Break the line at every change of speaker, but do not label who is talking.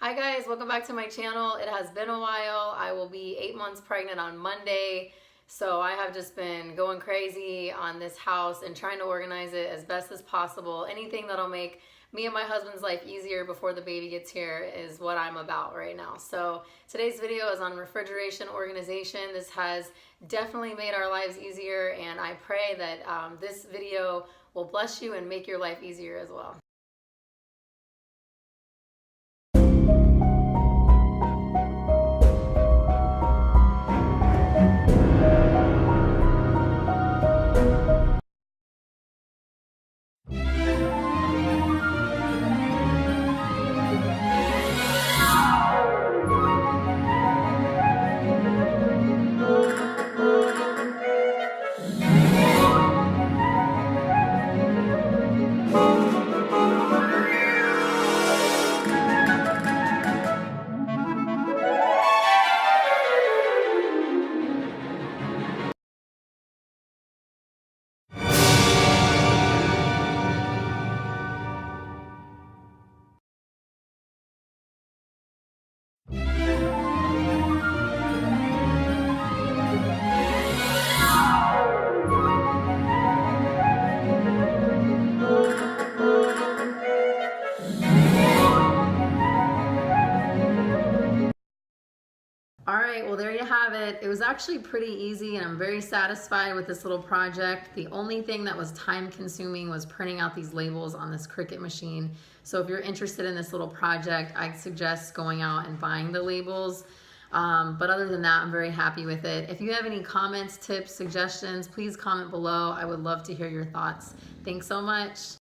Hi guys, welcome back to my channel. It has been a while. I will be 8 months pregnant on Monday. So I have just been going crazy on this house and trying to organize it as best as possible. Anything that'll make me and my husband's life easier before the baby gets here is what I'm about right now. So today's video is on refrigeration organization. This has definitely made our lives easier, and I pray that this video will bless you and make your life easier as well. All right, well, there you have it. It was actually pretty easy, and I'm very satisfied with this little project. The only thing that was time consuming was printing out these labels on this Cricut machine. So if you're interested in this little project, I'd suggest going out and buying the labels. But other than that, I'm very happy with it. If you have any comments, tips, suggestions, please comment below. I would love to hear your thoughts. Thanks so much.